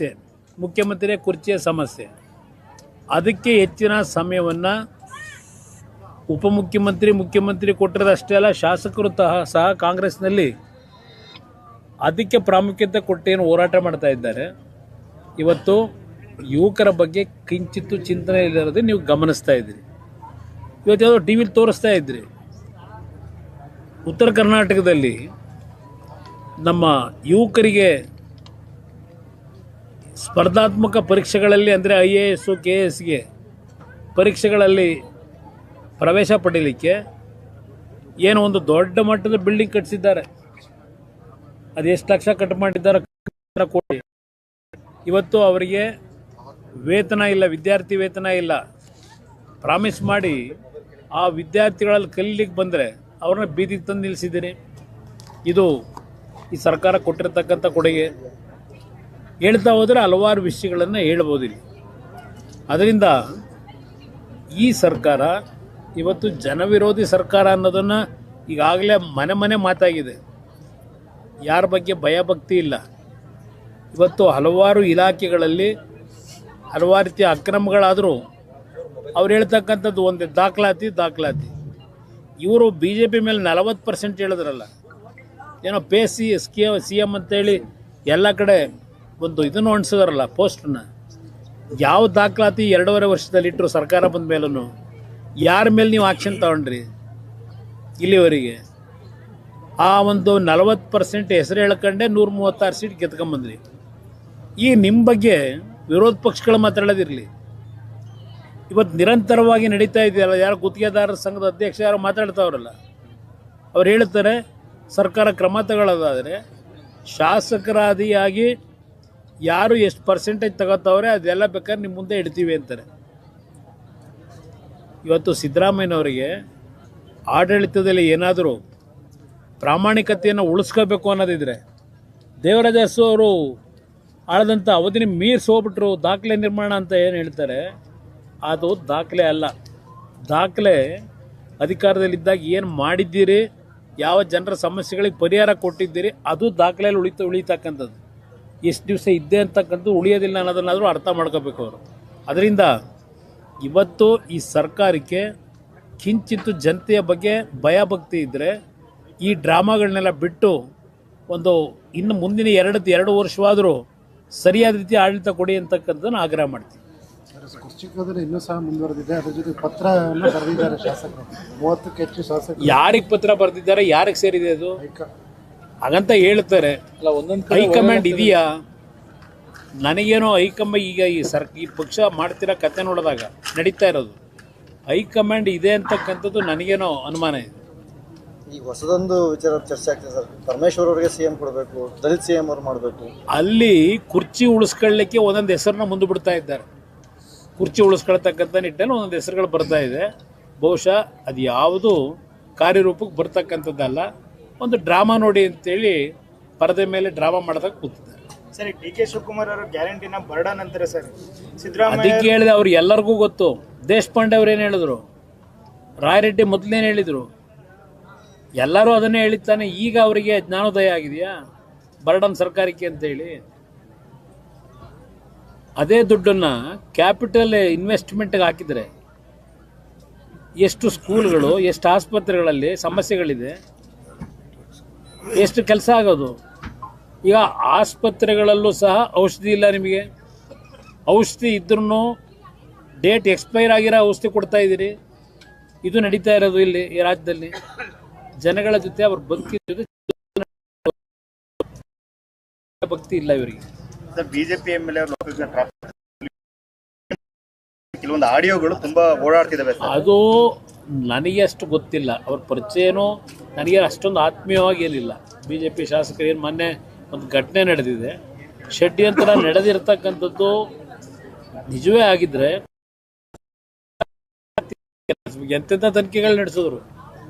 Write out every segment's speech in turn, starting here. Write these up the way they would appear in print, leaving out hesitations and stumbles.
ಸಮಸ್ಯೆ, ಮುಖ್ಯಮಂತ್ರಿಯ ಕುರ್ಚಿಯ ಸಮಸ್ಯೆ. ಅದಕ್ಕೆ ಹೆಚ್ಚಿನ ಸಮಯವನ್ನು ಉಪಮುಖ್ಯಮಂತ್ರಿ, ಮುಖ್ಯಮಂತ್ರಿ ಕೊಟ್ಟಿರೋದಷ್ಟೇ ಅಲ್ಲ, ಶಾಸಕರು ಸಹ ಕಾಂಗ್ರೆಸ್ನಲ್ಲಿ ಅದಕ್ಕೆ ಪ್ರಾಮುಖ್ಯತೆ ಕೊಟ್ಟೇನು ಹೋರಾಟ ಮಾಡ್ತಾ ಇದ್ದಾರೆ. ಇವತ್ತು ಯುವಕರ ಬಗ್ಗೆ ಕಿಂಚಿತ್ತು ಚಿಂತನೆ ಇಲ್ಲದೆ ನೀವು ಗಮನಿಸ್ತಾ ಇದ್ದೀರಿ. ಇವತ್ತು ಯಾವುದೋ ಟಿ ವಿಲಿ ತೋರಿಸ್ತಾ ಇದ್ರಿ, ಉತ್ತರ ಕರ್ನಾಟಕದಲ್ಲಿ ನಮ್ಮ ಯುವಕರಿಗೆ ಸ್ಪರ್ಧಾತ್ಮಕ ಪರೀಕ್ಷೆಗಳಲ್ಲಿ ಅಂದರೆ IAS, KSಗೆ ಪರೀಕ್ಷೆಗಳಲ್ಲಿ ಪ್ರವೇಶ ಪಡೀಲಿಕ್ಕೆ ಏನೋ ಒಂದು ದೊಡ್ಡ ಮಟ್ಟದ ಬಿಲ್ಡಿಂಗ್ ಕಟ್ಟಿಸಿದ್ದಾರೆ. ಅದು ಎಷ್ಟು ಲಕ್ಷ ಕಟ್ ಮಾಡಿದ್ದಾರೆ ಕೋಟಿ. ಇವತ್ತು ಅವರಿಗೆ ವೇತನ ಇಲ್ಲ, ವಿದ್ಯಾರ್ಥಿ ವೇತನ ಇಲ್ಲ. ಪ್ರಾಮಿಸ್ ಮಾಡಿ ಆ ವಿದ್ಯಾರ್ಥಿಗಳಲ್ಲಿ ಕಲೀಲಿಕ್ಕೆ ಬಂದರೆ ಅವ್ರನ್ನ ಬೀದಿಗೆ ತಂದು ನಿಲ್ಲಿಸಿದ್ದೀನಿ. ಇದು ಈ ಸರ್ಕಾರ ಕೊಟ್ಟಿರ್ತಕ್ಕಂಥ ಕೊಡುಗೆ. ಹೇಳ್ತಾ ಹೋದರೆ ಹಲವಾರು ವಿಷಯಗಳನ್ನು ಹೇಳ್ಬೋದು ಇಲ್ಲಿ. ಅದರಿಂದ ಈ ಸರ್ಕಾರ ಇವತ್ತು ಜನವಿರೋಧಿ ಸರ್ಕಾರ ಅನ್ನೋದನ್ನು ಈಗಾಗಲೇ ಮನೆ ಮನೆ ಮಾತಾಗಿದೆ. ಯಾರ ಬಗ್ಗೆ ಭಯಭಕ್ತಿ ಇಲ್ಲ. ಇವತ್ತು ಹಲವಾರು ಇಲಾಖೆಗಳಲ್ಲಿ ಹಲವಾರು ರೀತಿಯ ಅಕ್ರಮಗಳಾದರೂ ಅವ್ರು ಹೇಳ್ತಕ್ಕಂಥದ್ದು ಒಂದೇ ದಾಖಲಾತಿ. ಇವರು BJP ಮೇಲೆ 40% ಹೇಳಿದ್ರಲ್ಲ, ಏನೋ ಪೇಸಿ CM ಅಂತೇಳಿ ಎಲ್ಲ ಕಡೆ ಒಂದು ಇದನ್ನು ಅಣಿಸಿದಾರಲ್ಲ, ಪೋಸ್ಟನ್ನ. ಯಾವ ದಾಖಲಾತಿ 2.5 ವರ್ಷದಲ್ಲಿ ಇಟ್ಟರು ಸರ್ಕಾರ ಬಂದ ಮೇಲೂ? ಯಾರ ಮೇಲೆ ನೀವು ಆಕ್ಷನ್ ತಗೊಂಡ್ರಿ ಇಲ್ಲಿವರೆಗೆ? ಆ ಒಂದು 40% ಹೆಸರು ಹೇಳ್ಕೊಂಡೆ 136 ಸೀಟ್ ಗೆದ್ಕೊಂಬಂದ್ರಿ. ಈಗ ನಿಮ್ಮ ಬಗ್ಗೆ ವಿರೋಧ ಪಕ್ಷಗಳು ಮಾತಾಡೋದಿರಲಿ, ಇವತ್ತು ನಿರಂತರವಾಗಿ ನಡೀತಾ ಇದೆಯಲ್ಲ, ಯಾರು ಗುತ್ತಿಗೆದಾರರ ಸಂಘದ ಅಧ್ಯಕ್ಷ ಯಾರು ಮಾತಾಡ್ತಾವ್ರಲ್ಲ, ಅವ್ರು ಹೇಳ್ತಾರೆ ಸರ್ಕಾರ ಕ್ರಮ ತಗೊಳ್ಳೋದಾದರೆ ಶಾಸಕರಾದಿಯಾಗಿ ಯಾರು ಎಷ್ಟು ಪರ್ಸೆಂಟೇಜ್ ತಗೋತಾವ್ರೆ ಅದೆಲ್ಲ ಬೇಕಾದ್ರೆ ನಿಮ್ಮ ಮುಂದೆ ಇಡ್ತೀವಿ ಅಂತಾರೆ. ಇವತ್ತು ಸಿದ್ದರಾಮಯ್ಯನವರಿಗೆ ಆಡಳಿತದಲ್ಲಿ ಏನಾದರೂ ಪ್ರಾಮಾಣಿಕತೆಯನ್ನು ಉಳಿಸ್ಕೋಬೇಕು ಅನ್ನೋದಿದ್ರೆ, ದೇವರಾಜ ಅರಸು ಅವರು ಆಳದಂಥ ಅವಧಿನ ಮೀರಿಸಿ ಹೋಗ್ಬಿಟ್ರು, ದಾಖಲೆ ನಿರ್ಮಾಣ ಅಂತ ಏನು ಹೇಳ್ತಾರೆ, ಅದು ದಾಖಲೆ ಅಲ್ಲ. ದಾಖಲೆ ಅಧಿಕಾರದಲ್ಲಿದ್ದಾಗ ಏನು ಮಾಡಿದ್ದೀರಿ, ಯಾವ ಜನರ ಸಮಸ್ಯೆಗಳಿಗೆ ಪರಿಹಾರ ಕೊಟ್ಟಿದ್ದೀರಿ, ಅದು ದಾಖಲೆಯಲ್ಲಿ ಉಳಿತಕ್ಕಂಥದ್ದು. ಎಷ್ಟು ದಿವಸ ಇದ್ದೆ ಅಂತಕ್ಕಂಥದ್ದು ಉಳಿಯೋದಿಲ್ಲ ಅನ್ನೋದನ್ನಾದರೂ ಅರ್ಥ ಮಾಡ್ಕೋಬೇಕು ಅವರು. ಅದರಿಂದ ಇವತ್ತು ಈ ಸರ್ಕಾರಕ್ಕೆ ಕಿಂಚಿತ್ತು ಜನತೆಯ ಬಗ್ಗೆ ಭಯಭಕ್ತಿ ಇದ್ದರೆ ಈ ಡ್ರಾಮಾಗಳನ್ನೆಲ್ಲ ಬಿಟ್ಟು ಒಂದು ಇನ್ನು ಮುಂದಿನ ಎರಡು ವರ್ಷವಾದರೂ ಸರಿಯಾದ ರೀತಿ ಆಡಳಿತ ಕೊಡಿ ಅಂತಕ್ಕಂಥದ್ದನ್ನು ಆಗ್ರಹ ಮಾಡ್ತೀವಿ. ಇನ್ನೂ ಸಹ ಮುಂದುವರೆದಿದೆ. ಅದರ ಜೊತೆ ಪತ್ರ ಬರೆದಿದ್ದಾರೆ ಶಾಸಕರು, 30ಕ್ಕೂ ಹೆಚ್ಚು ಶಾಸಕರು. ಯಾರಿಗೆ ಪತ್ರ ಬರೆದಿದ್ದಾರೆ, ಯಾರಿಗೆ ಸೇರಿದೆ ಅದು ಹಾಗಂತ ಹೇಳ್ತಾರೆ. ಹೈಕಮಾಂಡ್ ಇದೆಯಾ? ನನಗೇನೋ ಹೈಕಮಾಂಡ್ ಈಗ ಈ ಪಕ್ಷ ಮಾಡ್ತಿರೋ ಕತೆ ನೋಡಿದಾಗ ನಡೀತಾ ಇರೋದು ಹೈಕಮಾಂಡ್ ಇದೆ ಅಂತಕ್ಕಂಥದ್ದು ನನಗೇನೋ ಅನುಮಾನ ಇದೆ. ಈಗ ಹೊಸದೊಂದು ವಿಚಾರ ಚರ್ಚೆ ಆಗ್ತದೆ ಸರ್, ಪರಮೇಶ್ವರ್ ಅವರಿಗೆ CM ಕೊಡಬೇಕು, ದಲಿತ CM ಅವ್ರು ಮಾಡಬೇಕು. ಅಲ್ಲಿ ಕುರ್ಚಿ ಉಳಿಸ್ಕೊಳ್ಳಿಕ್ಕೆ ಒಂದೊಂದು ಹೆಸರನ್ನ ಮುಂದೆ ಬಿಡ್ತಾ ಇದ್ದಾರೆ. ಕುರ್ಚಿ ಉಳಿಸ್ಕೊಳ್ತಕ್ಕಂಥ ನಿಟ್ಟಿನಲ್ಲಿ ಒಂದೊಂದು ಹೆಸರುಗಳು ಬರ್ತಾ ಇದೆ. ಬಹುಶಃ ಅದು ಯಾವುದು ಕಾರ್ಯರೂಪಕ್ಕೆ ಬರ್ತಕ್ಕಂಥದ್ದಲ್ಲ, ಒಂದು ಡ್ರಾಮಾ ನೋಡಿ ಅಂತೇಳಿ ಪರದೆ ಮೇಲೆ ಡ್ರಾಮಾ ಮಾಡೋದಕ್ಕೆ ಕೂತಿದ್ದಾರೆ. ಸರಿ, DK ಶಿವಕುಮಾರ್ ಅವರು ಗ್ಯಾರಂಟಿನ ಬರ್ಡನ್ ಅಂತಾರೆ ಸರ್. ಸಿದ್ದರಾಮಯ್ಯ ಅದಕ್ಕೆ ಹೇಳಿದೆ, ಅವ್ರು ಎಲ್ಲರಿಗೂ ಗೊತ್ತು. ದೇಶಪಾಂಡೆ ಅವ್ರು ಏನು ಹೇಳಿದ್ರು, ರಾಯರೆಡ್ಡಿ ಮೊದಲೇನು ಹೇಳಿದರು, ಎಲ್ಲರೂ ಅದನ್ನೇ ಹೇಳಿದ್ದಾನೆ. ಈಗ ಅವರಿಗೆ ಜ್ಞಾನೋದಯ ಆಗಿದೆಯಾ ಬರ್ಡನ್ ಸರ್ಕಾರಕ್ಕೆ ಅಂತೇಳಿ? ಅದೇ ದುಡ್ಡನ್ನು ಕ್ಯಾಪಿಟಲ್ ಇನ್ವೆಸ್ಟ್ಮೆಂಟ್ಗೆ ಹಾಕಿದರೆ ಎಷ್ಟು ಸ್ಕೂಲ್ಗಳು, ಎಷ್ಟು ಆಸ್ಪತ್ರೆಗಳಲ್ಲಿ ಸಮಸ್ಯೆಗಳಿದೆ, ಎಷ್ಟು ಕೆಲಸ ಆಗೋದು. ಈಗ ಆಸ್ಪತ್ರೆಗಳಲ್ಲೂ ಸಹ ಔಷಧಿ ಇಲ್ಲ. ನಿಮಗೆ ಔಷಧಿ ಇದ್ರೂ ಡೇಟ್ ಎಕ್ಸ್ಪೈರ್ ಆಗಿರೋ ಔಷಧಿ ಕೊಡ್ತಾ ಇದ್ದೀರಿ. ಇದು ನಡೀತಾ ಇರೋದು ಇಲ್ಲಿ ಈ ರಾಜ್ಯದಲ್ಲಿ. ಜನಗಳ ಜೊತೆ ಅವ್ರ ಬದುಕಿದ ಭಕ್ತಿ ಇಲ್ಲ ಇವರಿಗೆ. BJP MLA ಕೆಲವೊಂದು ಆಡಿಯೋಗಳು ತುಂಬಾ ಓಡಾಡ್ತಿದ್ದಾವೆ. ಅದು ನನಗೆ ಅಷ್ಟು ಗೊತ್ತಿಲ್ಲ, ಅವ್ರ ಪರಿಚಯನೂ ನನಗೆ ಅಷ್ಟೊಂದು ಆತ್ಮೀಯವಾಗಿ ಏನಿಲ್ಲ. BJP ಶಾಸಕರು ಏನು ಮೊನ್ನೆ ಒಂದು ಘಟನೆ ನಡೆದಿದೆ, ಷಡ್ಯಂತ್ರ ನಡೆದಿರ್ತಕ್ಕಂಥದ್ದು ನಿಜವೇ ಆಗಿದ್ರೆ ಎಂತೆಂಥ ತನಿಖೆಗಳು ನಡೆಸಿದ್ರು.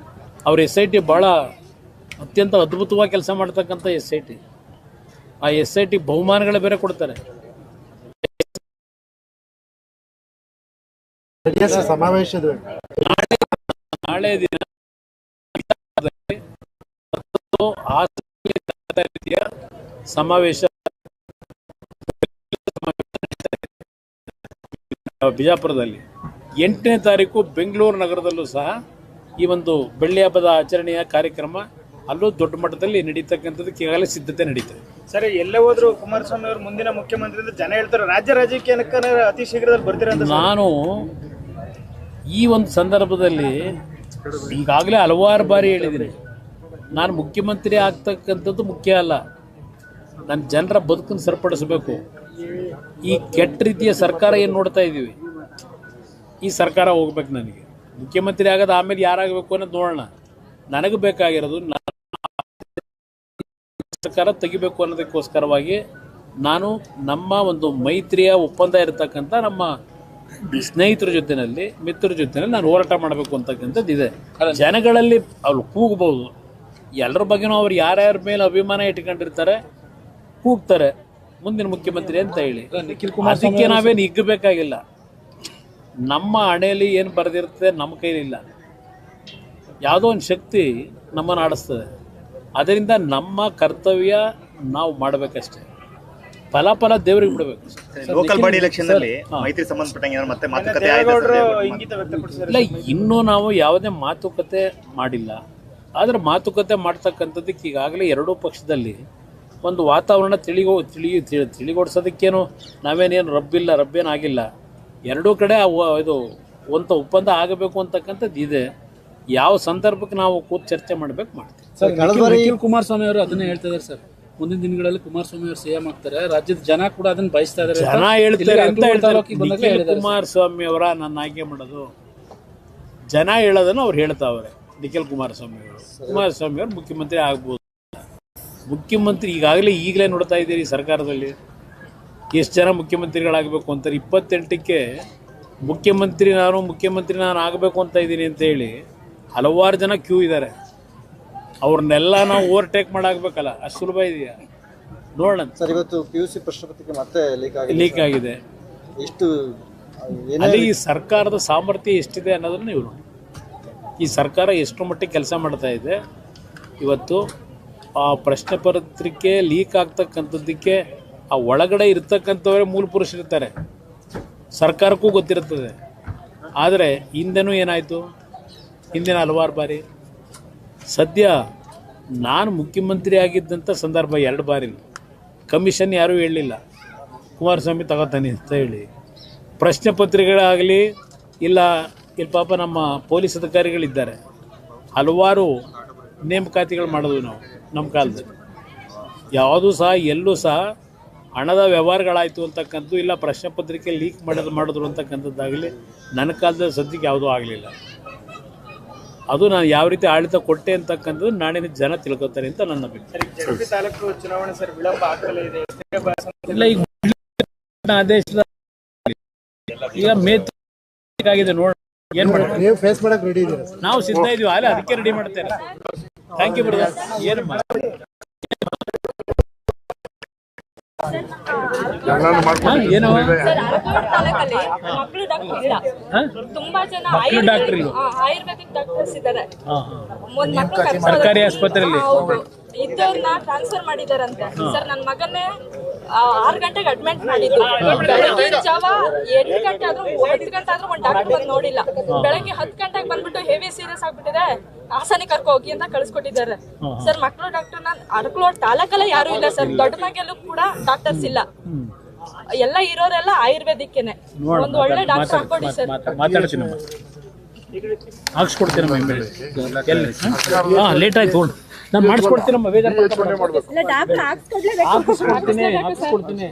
ಅವ್ರ SIT ಭಾಳ ಅತ್ಯಂತ ಅದ್ಭುತವಾಗಿ ಕೆಲಸ ಮಾಡ್ತಕ್ಕಂಥ SIT. ಆ SIT ಬಹುಮಾನಗಳು ಬೇರೆ ಕೊಡ್ತಾರೆ. ಸಮಾವೇಶದ ನಾಳೆ ದಿನ ಸಮಾವೇಶ ಬಿಜಾಪುರದಲ್ಲಿ 8ನೇ ತಾರೀಕು ಬೆಂಗಳೂರು ನಗರದಲ್ಲೂ ಸಹ ಈ ಒಂದು ಬೆಳ್ಳಿ ಹಬ್ಬದ ಆಚರಣೆಯ ಕಾರ್ಯಕ್ರಮ ಅಲ್ಲೂ ದೊಡ್ಡ ಮಟ್ಟದಲ್ಲಿ ನಡೀತಕ್ಕಂಥದ್ದಕ್ಕೆ ಈಗಾಗಲೇ ಸಿದ್ಧತೆ ನಡೀತದೆ. ಸರ್ ಎಲ್ಲೇ ಹೋದ್ರು ಕುಮಾರಸ್ವಾಮಿ ಅವರು ಮುಂದಿನ ಮುಖ್ಯಮಂತ್ರಿ ಅಂತ ಜನ ಹೇಳ್ತಾರೆ. ರಾಜ್ಯ ರಾಜಕೀಯಕ್ಕೆ ಅತಿ ಶೀಘ್ರದಲ್ಲಿ ಬರ್ತೀರಂತ ನಾನು ಈ ಒಂದು ಸಂದರ್ಭದಲ್ಲಿ ಈಗಾಗಲೇ ಹಲವಾರು ಬಾರಿ ಹೇಳಿದ್ದೀನಿ, ನಾನು ಮುಖ್ಯಮಂತ್ರಿ ಆಗ್ತಕ್ಕಂಥದ್ದು ಮುಖ್ಯ ಅಲ್ಲ, ನನ್ನ ಜನರ ಬದುಕನ್ನು ಸರಿಪಡಿಸಬೇಕು. ಈ ಕೆಟ್ಟ ರೀತಿಯ ಸರ್ಕಾರ ಏನು ನೋಡ್ತಾ ಇದ್ದೀವಿ, ಈ ಸರ್ಕಾರ ಹೋಗ್ಬೇಕು. ನನಗೆ ಮುಖ್ಯಮಂತ್ರಿ ಆಗೋದು ಆಮೇಲೆ ಯಾರಾಗಬೇಕು ಅನ್ನೋದು ನೋಡೋಣ. ನನಗೆ ಬೇಕಾಗಿರೋದು ಸರ್ಕಾರ ತೆಗಿಬೇಕು ಅನ್ನೋದಕ್ಕೋಸ್ಕರವಾಗಿ ನಾನು ನಮ್ಮ ಒಂದು ಮೈತ್ರಿಯ ಒಪ್ಪಂದ ಇರತಕ್ಕಂಥ ನಮ್ಮ ಸ್ನೇಹಿತರ ಜೊತೆಯಲ್ಲಿ ಮಿತ್ರರ ಜೊತೆಯಲ್ಲಿ ನಾನು ಹೋರಾಟ ಮಾಡಬೇಕು ಅಂತಕ್ಕಂಥದ್ದು ಇದೆ. ಜನಗಳಲ್ಲಿ ಅವ್ರು ಕೂಗಬಹುದು, ಎಲ್ಲರ ಬಗ್ಗೆನೂ ಅವ್ರು ಯಾರ್ಯಾರ ಮೇಲೆ ಅಭಿಮಾನ ಇಟ್ಕೊಂಡಿರ್ತಾರೆ ಕೂಗ್ತಾರೆ ಮುಂದಿನ ಮುಖ್ಯಮಂತ್ರಿ ಅಂತ ಹೇಳಿ. ಅದಕ್ಕೆ ನಾವೇನು ಹಿಗ್ಗಬೇಕಾಗಿಲ್ಲ. ನಮ್ಮ ಹಣೆಯಲ್ಲಿ ಏನು ಬರೆದಿರ್ತದೆ ನಮ್ಮ ಕೈಲಿಲ್ಲ. ಯಾವುದೋ ಒಂದು ಶಕ್ತಿ ನಮ್ಮನ್ನು ಆಡಿಸ್ತದೆ. ಅದರಿಂದ ನಮ್ಮ ಕರ್ತವ್ಯ ನಾವು ಮಾಡಬೇಕಷ್ಟೇ, ಫಲ ದೇವರಿಗೆ ಬಿಡಬೇಕು. ಲೋಕಲ್ ಬಾಡಿ ಎಲೆಕ್ಷನ್ ಅಲ್ಲಿ ಮೈತ್ರಿ ಸಂಬಂಧಪಟ್ಟಂಗೆ ಮತ್ತೆ ಮಾತುಕತೆ ಆಯ್ತಾ ಸರ್? ಇಂಗಿತ ವ್ಯಕ್ತಪಡಿಸಿದ್ದಾರೆ. ಇಲ್ಲ, ಇನ್ನೂ ನಾವು ಯಾವುದೇ ಮಾತುಕತೆ ಮಾಡಿಲ್ಲ. ಆದರೆ ಮಾತುಕತೆ ಮಾಡ್ತಕ್ಕಂಥದ್ದಕ್ಕೆ ಈಗಾಗಲೇ ಎರಡೂ ಪಕ್ಷದಲ್ಲಿ ಒಂದು ವಾತಾವರಣ ತಿಳಿಗೊಡಿಸೋದಕ್ಕೇನು ನಾವೇನೇನು ರಬ್ಬೇನಾಗಿಲ್ಲ. ಎರಡೂ ಕಡೆ ಇದು ಒಂದು ಒಪ್ಪಂದ ಆಗಬೇಕು ಅಂತಕ್ಕಂಥದ್ದು ಇದೆ. ಯಾವ ಸಂದರ್ಭಕ್ಕೆ ನಾವು ಕೂತು ಚರ್ಚೆ ಮಾಡಬೇಕು ಮಾಡ್ತೀವಿ. ಸರ್, ನಿಖಿಲ್ ಕುಮಾರಸ್ವಾಮಿ ಅವರು ಅದನ್ನೇ ಹೇಳ್ತಾ ಇದ್ದಾರೆ ಸರ್, ಮುಂದಿನ ದಿನಗಳಲ್ಲಿ ಕುಮಾರಸ್ವಾಮಿ ಅವರು ಸಿಎಂ ಆಗ್ತಾರೆ, ರಾಜ್ಯದ ಜನ ಕೂಡ ಅದನ್ನ ಬಯಸ್ತಾ ಇದ್ದಾರೆ. ಜನ ಹೇಳ್ತಾರೆ ಅಂತ ಹೇಳ್ತಾರೆ. ನಿಖಿಲ್ ಕುಮಾರಸ್ವಾಮಿ ಅವರ ನನ್ನ ಆಯ್ಕೆ ಮಾಡೋದು ಜನ ಹೇಳೋದನ್ನು ಅವ್ರು ಹೇಳ್ತಾವ್ರೆ. ನಿಖಿಲ್ ಕುಮಾರಸ್ವಾಮಿ ಅವರು ಮುಖ್ಯಮಂತ್ರಿ ಆಗ್ಬೋದು. ಮುಖ್ಯಮಂತ್ರಿ ಈಗಲೇ ನೋಡ್ತಾ ಇದ್ದೀರಿ ಸರ್ಕಾರದಲ್ಲಿ ಎಷ್ಟು ಜನ ಮುಖ್ಯಮಂತ್ರಿಗಳಾಗಬೇಕು ಅಂತಾರೆ. 28ಕ್ಕೆ ಮುಖ್ಯಮಂತ್ರಿ ನಾನು ಆಗಬೇಕು ಅಂತ ಇದ್ದೀನಿ ಅಂತ ಹೇಳಿ ಹಲವಾರು ಜನ ಕ್ಯೂ ಇದ್ದಾರೆ. ಅವ್ರನ್ನೆಲ್ಲ ನಾವು ಓವರ್ಟೇಕ್ ಮಾಡಾಗಬೇಕಲ್ಲ, ಅಷ್ಟು ಸುಲಭ ಇದೆಯಾ ನೋಡೋಣ. ಸರ್, ಇವತ್ತು PUC ಪ್ರಶ್ನೆ ಪತ್ರಿಕೆ ಮತ್ತೆ ಲೀಕ್ ಆಗಿದೆ. ಎಷ್ಟು ಅಲ್ಲಿ ಈ ಸರ್ಕಾರದ ಸಾಮರ್ಥ್ಯ ಎಷ್ಟಿದೆ ಅನ್ನೋದನ್ನ ನೀವು ನೋಡಿ. ಈ ಸರ್ಕಾರ ಎಷ್ಟು ಮಟ್ಟಿಗೆ ಕೆಲಸ ಮಾಡ್ತಾ ಇದೆ. ಇವತ್ತು ಆ ಪ್ರಶ್ನೆ ಪತ್ರಿಕೆ ಲೀಕ್ ಆಗ್ತಕ್ಕಂಥದ್ದಕ್ಕೆ ಆ ಒಳಗಡೆ ಇರ್ತಕ್ಕಂಥವರೇ ಮೂಲ ಪುರುಷರಿರ್ತಾರೆ. ಸರ್ಕಾರಕ್ಕೂ ಗೊತ್ತಿರುತ್ತದೆ. ಆದರೆ ಹಿಂದೆನೂ ಏನಾಯಿತು, ಹಿಂದಿನ ಹಲವಾರು ಬಾರಿ. ಸದ್ಯ ನಾನು ಮುಖ್ಯಮಂತ್ರಿ ಆಗಿದ್ದಂಥ ಸಂದರ್ಭ 2 ಬಾರಿ ಕಮಿಷನ್ ಯಾರೂ ಹೇಳಲಿಲ್ಲ, ಕುಮಾರಸ್ವಾಮಿ ತಗೋತಾನೆ ಅಂತ ಹೇಳಿ. ಪ್ರಶ್ನೆ ಪತ್ರಿಕೆಗಳಾಗಲಿ ಇಲ್ಲಿ ಪಾಪ ನಮ್ಮ ಪೊಲೀಸ್ ಅಧಿಕಾರಿಗಳಿದ್ದಾರೆ, ಹಲವಾರು ನೇಮಕಾತಿಗಳು ಮಾಡಿದ್ವಿ ನಾವು ನಮ್ಮ ಕಾಲದಲ್ಲಿ. ಯಾವುದೂ ಸಹ ಎಲ್ಲೂ ಸಹ ಹಣದ ವ್ಯವಹಾರಗಳಾಯಿತು ಅಂತಕ್ಕಂಥದ್ದು ಇಲ್ಲ, ಪ್ರಶ್ನೆ ಪತ್ರಿಕೆ ಲೀಕ್ ಮಾಡಿದ್ರು ಅಂತಕ್ಕಂಥದ್ದಾಗಲಿ ನನ್ನ ಕಾಲದಲ್ಲಿ ಸದ್ಯಕ್ಕೆ ಯಾವುದೂ ಆಗಲಿಲ್ಲ. ಅದು ನಾನು ಯಾವ ರೀತಿ ಆಡಳಿತ ಕೊಟ್ಟೆ ಅಂತಕ್ಕಂಥದ್ದು ನಾಡಿನ ಜನ ತಿಳ್ಕೊತಾರೆ ಅಂತ ನನ್ನ ಅಭಿಪ್ರಾಯ. ಜೆಪಿ ತಾಲೂಕು ಚುನಾವಣೆ ಸರ್ ವಿಳಂಬ ಆಗ್ತಲೇ ಇದೆ. ಇಲ್ಲ, ಈಗ ಆದೇಶದ ಈಗ ಆಗಿದೆ ನೋಡೋಣ ಏನು ಮಾಡೋಣ. ನೀವು ಫೇಸ್ ಮಾಡಕ್ಕೆ ರೆಡಿ ಇದ್ದೀರಾ ಸರ್? ನಾವು ಸಿದ್ಧ ಇದೀವಿ, ಅಲ್ಲೇ ಅದಕ್ಕೆ ರೆಡಿ ಮಾಡ್ತೇನೆ. Thank you brother. ಏನು ಏನೋ ಮಕ್ಕಳು ಡಾಕ್ಟರ್ ಇಲ್ಲ, ತುಂಬಾ ಜನ ಆಯುರ್ವೇದಿಕ್ ಡಾಕ್ಟರ್ಸ್ ಇದ್ದಾರೆ. ಒಂದ್ ಮಕ್ಕಳು ಸರ್ಕಾರಿ ಆಸ್ಪತ್ರೆಯಲ್ಲಿ ಇದ್ದವ್ರನ್ನ ಟ್ರಾನ್ಸ್ಫರ್ ಮಾಡಿದಾರಂತೆ. ಸರ್, ನನ್ನ ಮಗನ್ನೇ 6 ಗಂಟೆಗೆ ಅಡ್ಮಿಟ್ ಮಾಡಿದ್ರು. ಬೆಳಗಿನ ಜಾವ 8 ಗಂಟೆ ಆದ್ರೂ 10 ಗಂಟೆ ಆದ್ರೂ ಒಂದ್ ಡಾಕ್ಟರ್ ಬಂದು ನೋಡಿಲ್ಲ. ಬೆಳಗ್ಗೆ 10 ಗಂಟೆಗೆ ಬಂದ್ಬಿಟ್ಟು ಹೆವಿ ಸೀರಿಯಸ್ ಆಗ್ಬಿಟ್ಟಿದೆ, ಹಾಸನಿ ಕರ್ಕೊ ಹೋಗಿ ಅಂತ ಕಳ್ಸಿಕೊಟ್ಟಿದ್ದಾರೆ. ಸರ್, ಮಕ್ಕಳು ಡಾಕ್ಟರ್ ಅರಕಲೋಡ್ ತಾಲೂಕಲ್ಲ ಯಾರು ಇಲ್ಲ ಸರ್. ದೊಡ್ಡ ಮಗೆಲ್ಲೂ ಕೂಡ ಡಾಕ್ಟರ್ಸ್ ಇಲ್ಲ. ಎಲ್ಲ ಇರೋರೆಲ್ಲ ಆಯುರ್ವೇದಿಕ್ಕೆನೆ. ಒಂದು ಒಳ್ಳೆ ಡಾಕ್ಟರ್ ಹಾಕೊಡಿ ಸರ್. ಮಾತಾಡ್ತೀನಿ, ಹಾಕ್ಸ್ಕೊಡ್ತೀನಮ್ಮ. ಲೇಟ್ ಆಯ್ತು, ನಾನು ಮಾಡಿಸ್ಕೊಡ್ತೀನಮ್ಮ. ಹಾಕ್ಸ್ಕೊಡ್ತೀನಿ.